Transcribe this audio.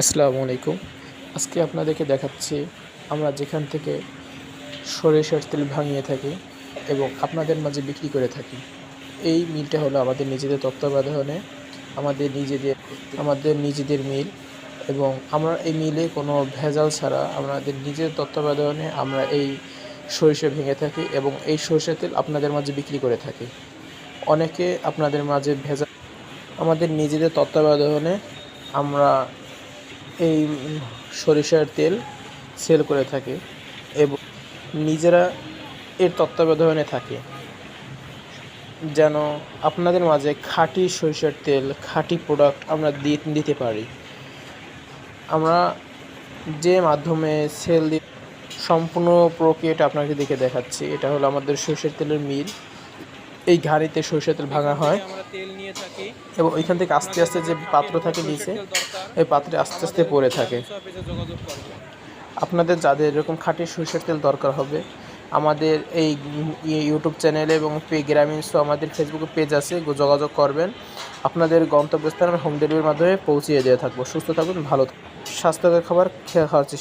আসসালামু আলাইকুম। আজকে আপনাদেরকে দেখাচ্ছি আমরা যেখান থেকে সরিষার তেল ভাঙিয়ে থাকি এবং আপনাদের মাঝে বিক্রি করে থাকি। এই মিলটা হলো আমাদের নিজেদের তত্ত্বাবধানে আমাদের নিজেদের মিল এবং আমরা এই মিলে কোনো ভেজাল ছাড়া আমাদের নিজের তত্ত্বাবধানে আমরা এই সরিষা ভেঙে থাকি এবং এই সরিষার তেল আপনাদের মাঝে বিক্রি করে থাকি। অনেকে আপনাদের মাঝে আমাদের নিজেদের তত্ত্বাবধানে আমরা এই সরিষার তেল সেল করে থাকি এবং নিজেরা এর তত্ত্বাবধানে থাকি যেন আপনাদের মাঝে খাঁটি সরিষার তেল, খাঁটি প্রোডাক্ট আমরা দিতে পারি। আমরা যে মাধ্যমে সেল দিই সম্পূর্ণ প্রক্রিয়াটা আপনাকে দেখাচ্ছি। এটা হলো আমাদের সরিষার তেলের মিল। এই ঘাড়িতে সরিষার তেল ভাঙা হয় এবং ওইখান থেকে আস্তে আস্তে যে পাত্র থাকে নিচে, এই পাত্রে আস্তে আস্তে পড়ে থাকে। আপনাদের যাদের এরকম খাঁটি সরিষার তেল দরকার হবে, আমাদের এই ইউটিউব চ্যানেলে এবং গ্রামীণ আমাদের ফেসবুকে পেজ আছে, যোগাযোগ করবেন। আপনাদের গন্তব্যস্থানে হোম ডেলিভারির মাধ্যমে পৌঁছিয়ে দিয়ে থাকবো। সুস্থ থাকবেন, ভালো স্বাস্থ্যকর খাবার খাওয়ার চেষ্টা